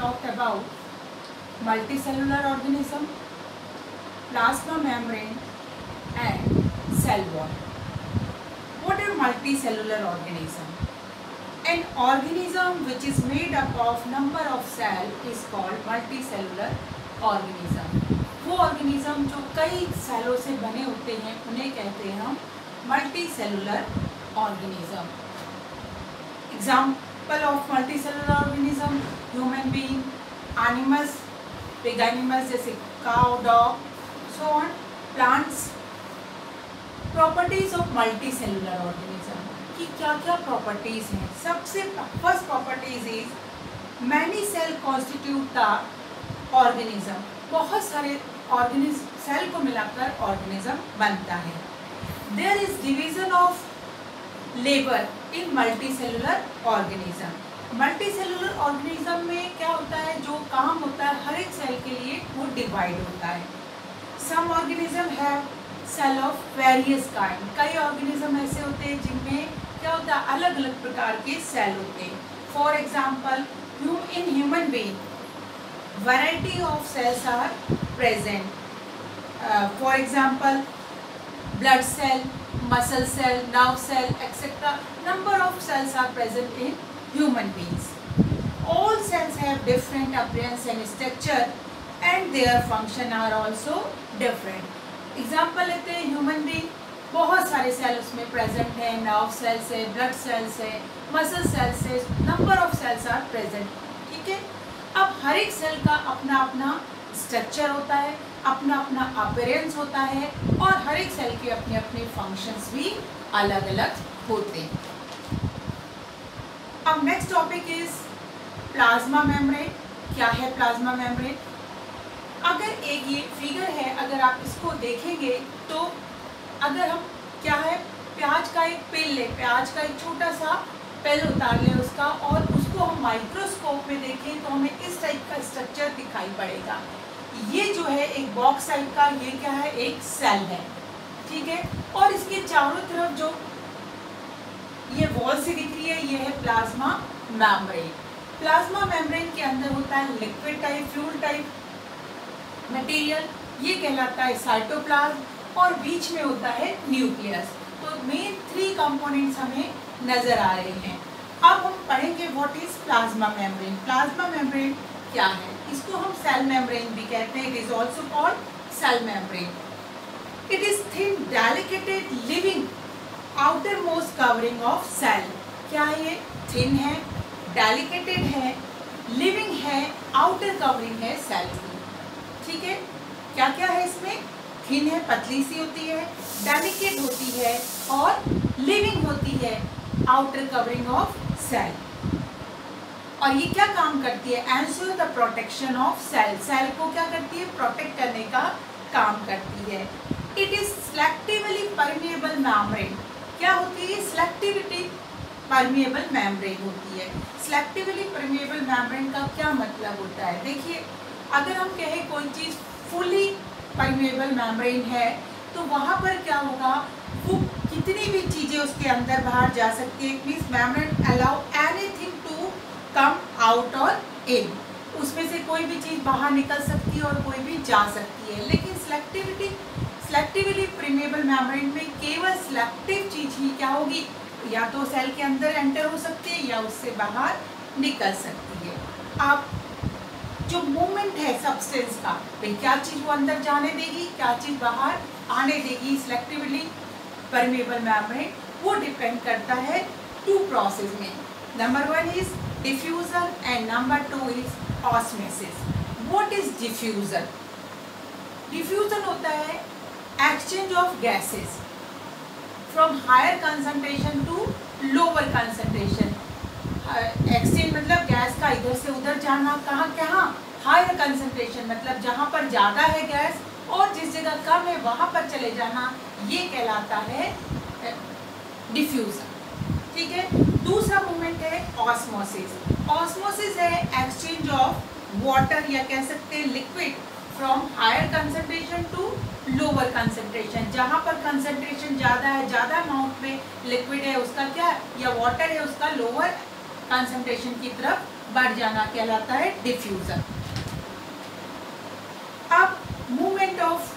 talked about multicellular organism, plasma membrane and cell wall. What are multicellular organism? An organism which is made up of number of cell is called multicellular organism. वो organism जो कई सेलों से बने होते हैं उन्हें कहते हैं हम multicellular organism. Example of multicellular organism: human being, animals, big animals जैसे cow, dog, so on, plants. Properties of multicellular organism कि क्या क्या properties हैं? सबसे first properties is many cell constitute the organism. बहुत सारे सेल को मिलाकर organism बनता है. There is division of labor in multicellular organism. Multicellular organism में क्या होता है, जो काम होता है हर एक सेल के लिए वो डिवाइड होता है. Some organism have cell of various kind. कई ऑर्गेनिज्म ऐसे होते हैं जिनमें क्या होता है, अलग अलग प्रकार के सेल होते हैं. For example in human being variety of cells are present. For example blood cell, muscle cell, nerve cell, etc. Number of cells are present in human beings. All cells have different appearance and structure and their function are also different. Example लेते हैं human being, बहुत सारे cell उसमें present है, nerve cells है, blood cells है, muscle cells है, number of cells are present. ठीक है. अब हर एक सेल का अपना अपना स्ट्रक्चर होता है, अपना अपना अपीयरेंस होता है और हर एक सेल के अपने अपने फंक्शंस भी अलग अलग होते हैं. अब next topic is plasma membrane. क्या है प्लाज्मा मेम्ब्रेन? अगर एक ये फिगर है, अगर आप इसको देखेंगे तो अगर हम क्या है, प्याज का एक पेल ले, प्याज का एक छोटा सा पेल उतार ले उसका और उसको हम माइक्रोस्कोप में देखें तो हमें इस टाइप का स्ट्रक्चर दिखाई पड़ेगा. ये जो है एक बॉक्स टाइप का, ये क्या है, एक सेल है. ठीक है. और इसके चारों तरफ जो ये वॉल सी दिख रही है ये है प्लाज्मा मेम्ब्रेन. प्लाज्मा मेम्ब्रेन के अंदर होता है liquid type, fluid type material, ये कहलाता है साइटोप्लाज्म और बीच में होता है न्यूक्लियस. तो मेन 3 कंपोनेंट्स हमें नजर आ रहे हैं. अब हम पढ़ेंगे what is plasma membrane. Plasma membrane क्या है? इसको हम सेल मेम्ब्रेन भी कहते हैं. It is also called cell membrane. It is thin delicate living outermost covering of cell. क्या है ये? थिन है, डेलिकेटेड है, लिविंग है, आउटर कवरिंग है सेल की. ठीक है. क्या क्या है इसमें? थिन है, पतली सी होती है, डेलिकेट होती है और लिविंग होती है, आउटर कवरिंग ऑफ सेल. और ये क्या काम करती है? Ensure the protection of cell. Cell को क्या करती है? प्रोटेक्ट करने का काम करती है. It is selectively permeable membrane. क्या होती है? सिलेक्टिविटी परमिएबल मेम्ब्रेन होती है. सिलेक्टिवली परमिएबल मेम्ब्रेन का क्या मतलब होता है? देखिए, अगर हम कहें कोई चीज़ फुली परमिएबल मेम्ब्रेन है तो वहाँ पर क्या होगा, वो कितनी भी चीज़ें उसके अंदर बाहर जा सकती है. It means membrane allow anything to come out और इन. उसमें से कोई भी चीज़ बाहर निकल सकती है और कोई भी जा सकती है. लेकिन सिलेक्टिवली परमिएबल मेम्ब्रेन में केवल सिलेक्टिव चीज़ ही क्या होगी, या तो सेल के अंदर एंटर हो सकती है या उससे बाहर निकल सकती है. आप जो मूवमेंट है सब्सटेंस का, भाई क्या चीज़ वो अंदर जाने देगी, क्या चीज़ बाहर आने देगी, सिलेक्टिवली परमिएबल मेम्ब्रेन वो डिपेंड करता है 2 प्रोसेस में. Number 1 is diffusion and number 2 is osmosis. What is diffusion? Diffusion होता है exchange of gases from higher concentration to lower concentration. Exchange मतलब गैस का इधर से उधर जाना. कहाँ कहाँ? हायर कंसंट्रेशन मतलब जहाँ पर ज़्यादा है गैस और जिस जगह कम है वहाँ पर चले जाना, ये कहलाता है डिफ्यूजन. ठीक है. दूसरा मूवमेंट है ऑस्मोसिस. ऑस्मोसिस है एक्सचेंज ऑफ वाटर या कह सकते हैं liquid from higher concentration to lower concentration. जहाँ पर कंसंट्रेशन ज़्यादा है, ज़्यादा अमाउंट में लिक्विड है उसका क्या, या वाटर है उसका लोअर कंसंट्रेशन की तरफ बढ़ जाना कहलाता है डिफ्यूजन। अब मूवमेंट ऑफ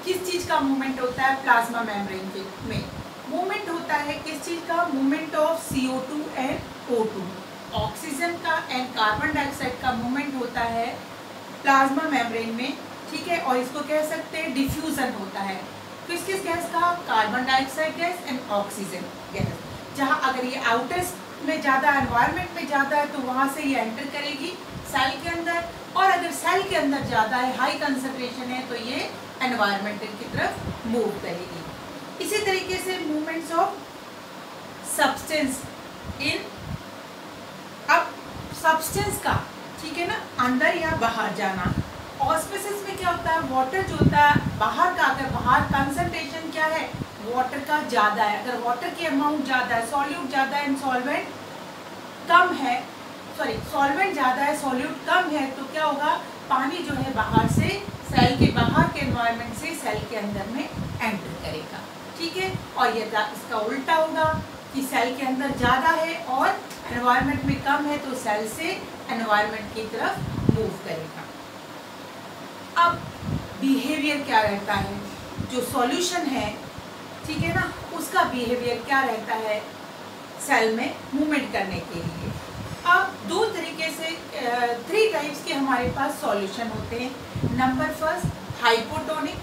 किस चीज का मूवमेंट होता है प्लाज्मा मेम्ब्रेन के में? मूवमेंट होता है किस चीज का? Movement of CO2 and O2, oxygen का एंड कार्बन डाइऑक्साइड का मूवमेंट होता है प्लाज्मा मेम्ब्रेन में, ठीक है। और इसको कह सकते हैं डिफ्यूजन होता है किस किस गैस का? Carbon dioxide gas and oxygen gas. जहाँ अगर ये आउटर में ज़्यादा, एनवायरनमेंट में ज़्यादा है तो वहाँ से ये एंटर करेगी सेल के अंदर, और अगर सेल के अंदर ज़्यादा है, हाई कंसंट्रेशन है, तो ये एनवायरनमेंट की तरफ मूव करेगी। इसी तरीके से मूवमेंट्स ऑफ सब्सटेंस इन, अब सब्सटेंस का, ठीक है ना, अंदर या बाहर जाना। ऑस्मोसिस में क्या होता है? वाटर जो होता है बाहर का, अगर बाहर कंसंट्रेशन क्या है? वाटर का ज़्यादा है, अगर वाटर की अमाउंट ज़्यादा है, सॉल्यूट ज़्यादा है, सॉल्वेंट कम है, सॉरी सॉल्वेंट ज़्यादा है, सॉल्यूट कम है, तो क्या होगा? पानी जो है बाहर से, सेल के बाहर के एनवायरनमेंट से सेल के अंदर में एंटर करेगा, ठीक है। और ये इसका उल्टा होगा कि सेल के अंदर ज़्यादा है और एनवायरनमेंट में कम है, तो सेल से एनवायरनमेंट की तरफ मूव करेगा। अब बिहेवियर क्या रहता है? जो सॉल्यूशन है, ठीक है ना, उसका बिहेवियर क्या रहता है सेल में मूवमेंट करने के लिए? अब दो तरीके से 3 टाइप्स के हमारे पास सॉल्यूशन होते हैं। Number first hypotonic,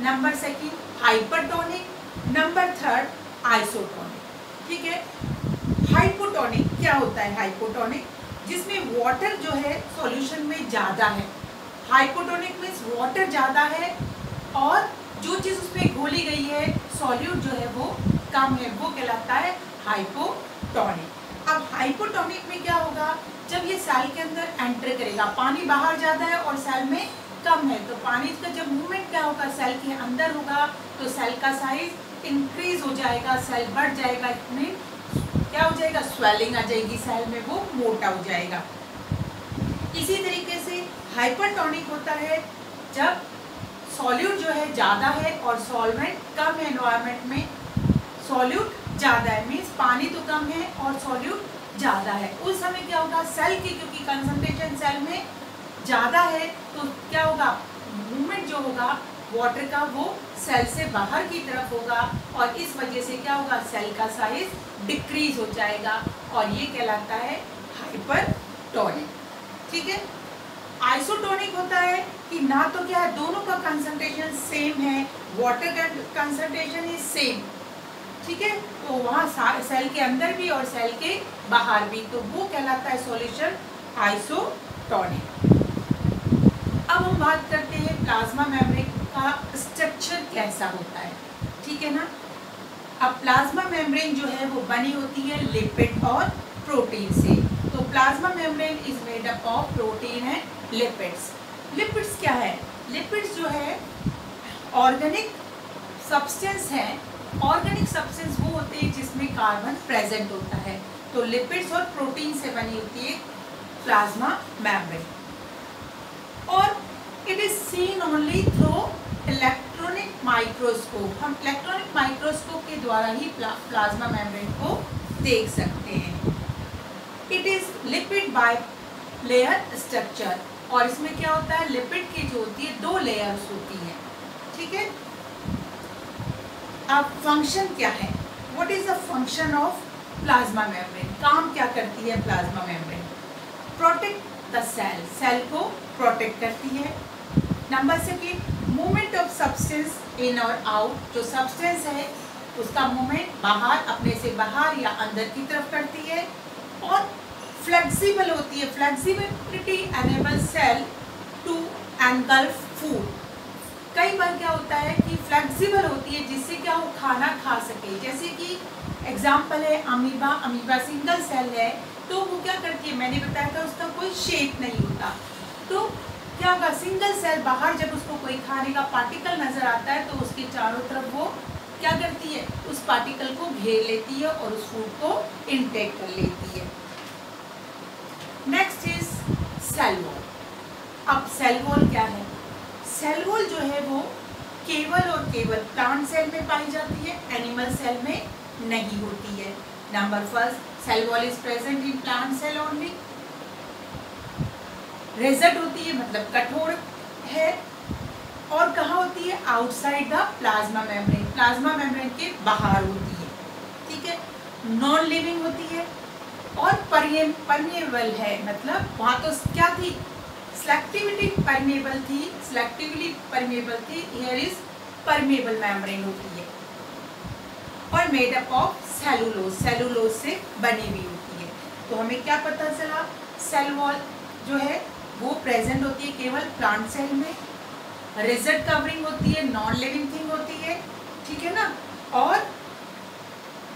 number second hypertonic, number third isotonic, ठीक है। हाइपोटोनिक क्या होता है? हाइपोटोनिक जिसमें वाटर जो है सॉल्यूशन में ज़्यादा है। हाइपोटोनिक मीन्स वाटर ज़्यादा है और जो चीज़ उसमें घोली गई है सॉल्यूट जो है वो कम है, वो कहलाता है हाइपोटोनिक। अब हाइपोटोनिक में क्या होगा? जब ये सेल के अंदर एंटर करेगा, पानी बाहर ज़्यादा है और सेल में कम है, तो पानी का जब मूवमेंट क्या होगा? सेल के अंदर होगा, तो सेल का साइज इंक्रीज हो जाएगा, सेल बढ़ जाएगा, इसमें क्या हो जाएगा? स्वेलिंग आ जाएगी, सेल में वो मोटा हो जाएगा। इसी तरीके से हाइपरटोनिक होता है जब सॉल्यूट जो है ज़्यादा है और सॉल्वेंट कम है, एनवायरनमेंट में सॉल्यूट ज़्यादा है, मीन्स पानी तो कम है और सॉल्यूट ज़्यादा है। उस समय क्या होगा? सेल की क्योंकि कंसंट्रेशन सेल में ज़्यादा है, तो क्या होगा? मूवमेंट जो होगा वाटर का वो सेल से बाहर की तरफ होगा, और इस वजह से क्या होगा? सेल का साइज डिक्रीज हो जाएगा, और ये कहलाता है हाइपरटोनिक, ठीक है। आइसोटोनिक होता है कि ना तो क्या है, दोनों का कंसंट्रेशन सेम है, वाटर का कंसंट्रेशन इज सेम, ठीक है, तो वहाँ सेल के अंदर भी और सेल के बाहर भी, तो वो कहलाता है सॉल्यूशन आइसोटोनिक। अब हम बात करते हैं प्लाज्मा मेम्ब्रेन का स्ट्रक्चर कैसा होता है, ठीक है ना। अब प्लाज्मा मेम्ब्रेन जो है वो बनी होती है लिपिड और प्रोटीन से। तो plasma membrane is made up of protein and lipids. Lipids क्या है? लिपिड्स जो है ऑर्गेनिक सब्सटेंस है। ऑर्गेनिक सब्सटेंस वो होते हैं जिसमें कार्बन प्रेजेंट होता है, तो लिपिड्स और प्रोटीन से बनी होती है प्लाज्मा मेम्ब्रेन। और it is seen only through electronic microscope. हम इलेक्ट्रॉनिक माइक्रोस्कोप के द्वारा ही प्लाज्मा मेम्ब्रेन को देख सकते हैं। It is lipid by layer structure, और इसमें क्या होता है? लिपिड की जो होती है 2 लेयर्स होती है, ठीक है। अब फंक्शन क्या है? What is the function of plasma membrane? काम क्या करती है plasma membrane? Protect the cell, cell को प्रोटेक्ट करती है। Number second movement of substance in और आउट, जो सब्सटेंस है उसका मूवमेंट बाहर, अपने से बाहर या अंदर की तरफ करती है। और फ्लेक्सिबल होती है, flexibility enable cell to engulf food. कई बार क्या होता है कि फ्लेक्सिबल होती है जिससे क्या वो खाना खा सके, जैसे कि एग्जाम्पल है अमीबा। अमीबा सिंगल सेल है, तो वो क्या करती है, मैंने बताया था उसका कोई शेप नहीं होता, तो क्या होगा? सिंगल सेल बाहर जब उसको कोई खाने का पार्टिकल नजर आता है तो उसके चारों तरफ वो क्या करती है? उस पार्टिकल को घेर लेती है और उस फूड को इनटेक कर लेती है। Next is cell wall. अब सेल वॉल क्या है? सेल वॉल जो है वो केवल और केवल प्लांट सेल में पाई जाती है, एनिमल सेल में नहीं होती है। Number first, cell wall is present in plant cell only. Rigid होती है मतलब कठोर है, और कहाँ होती है? Outside the plasma membrane, plasma membrane के बाहर होती है, ठीक है। नॉन लिविंग होती है और परमेबल है, मतलब वहाँ तो क्या थी? सेलेक्टिवली परमेबल थी, हियर इज परमेबल मेम्ब्रेन होती है, और मेड अप ऑफ सेलुलोज से बनी हुई होती है। तो हमें क्या पता चला? सेल वॉल जो है वो प्रेजेंट होती है केवल प्लांट सेल में, रिजिड कवरिंग होती है, नॉन लिविंग थिंग होती है, ठीक है ना, और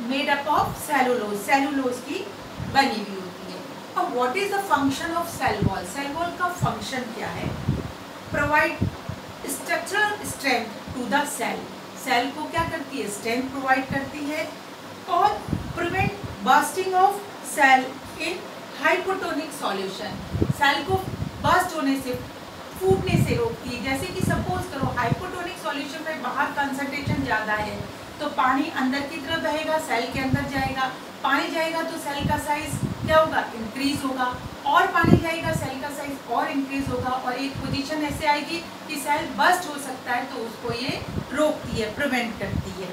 मेड अप ऑफ सेलुलोज की बनी हुई होती है। अब what is the function of cell wall? Cell wall का फंक्शन क्या है? Provide structural strength to the cell को क्या करती है? स्ट्रेंथ प्रोवाइड करती है, और prevent bursting of cell in hypotonic solution, cell को बर्स्ट होने से, फूटने से रोकती है। जैसे कि सपोज करो हाइपोटोनिक सॉल्यूशन में बाहर कंसंट्रेशन ज़्यादा है, तो पानी अंदर की तरफ बहेगा, सेल के अंदर जाएगा, पानी जाएगा तो सेल का साइज क्या होगा? इंक्रीज होगा, और पानी जाएगा सेल का साइज और इंक्रीज होगा, और एक पोजीशन ऐसे आएगी कि सेल बर्स्ट हो सकता है, तो उसको ये रोकती है, प्रिवेंट करती है।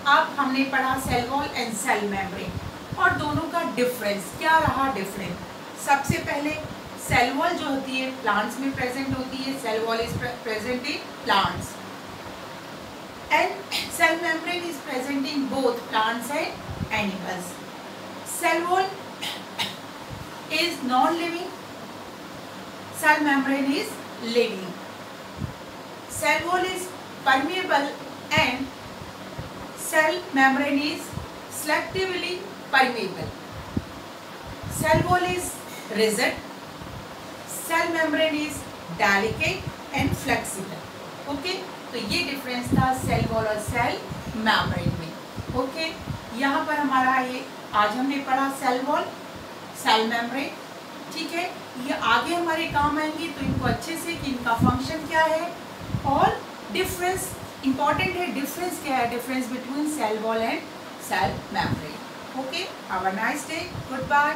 अब हमने पढ़ा cell wall and cell membrane, और दोनों का डिफरेंस क्या रहा? डिफरेंस सबसे पहले सेल वॉल जो होती है प्लांट्स में प्रेजेंट होती है, cell wall is present in plants, and cell membrane is present in both plants and animals. Cell wall is non living, cell membrane is living. Cell wall is permeable and cell membrane is selectively permeable. Cell wall is rigid, cell membrane is delicate and flexible. Okay, तो ये difference था cell wall और cell membrane में। Okay, यहाँ पर हमारा ये आज हमने पढ़ा सेल वॉल, सेल मेम्ब्रेन, ठीक है। ये आगे हमारे काम आएंगे, तो इनको अच्छे से कि इनका फंक्शन क्या है और डिफरेंस इंपॉर्टेंट है। डिफरेंस क्या है? Difference between cell wall and cell membrane. Okay, have a nice day, good bye.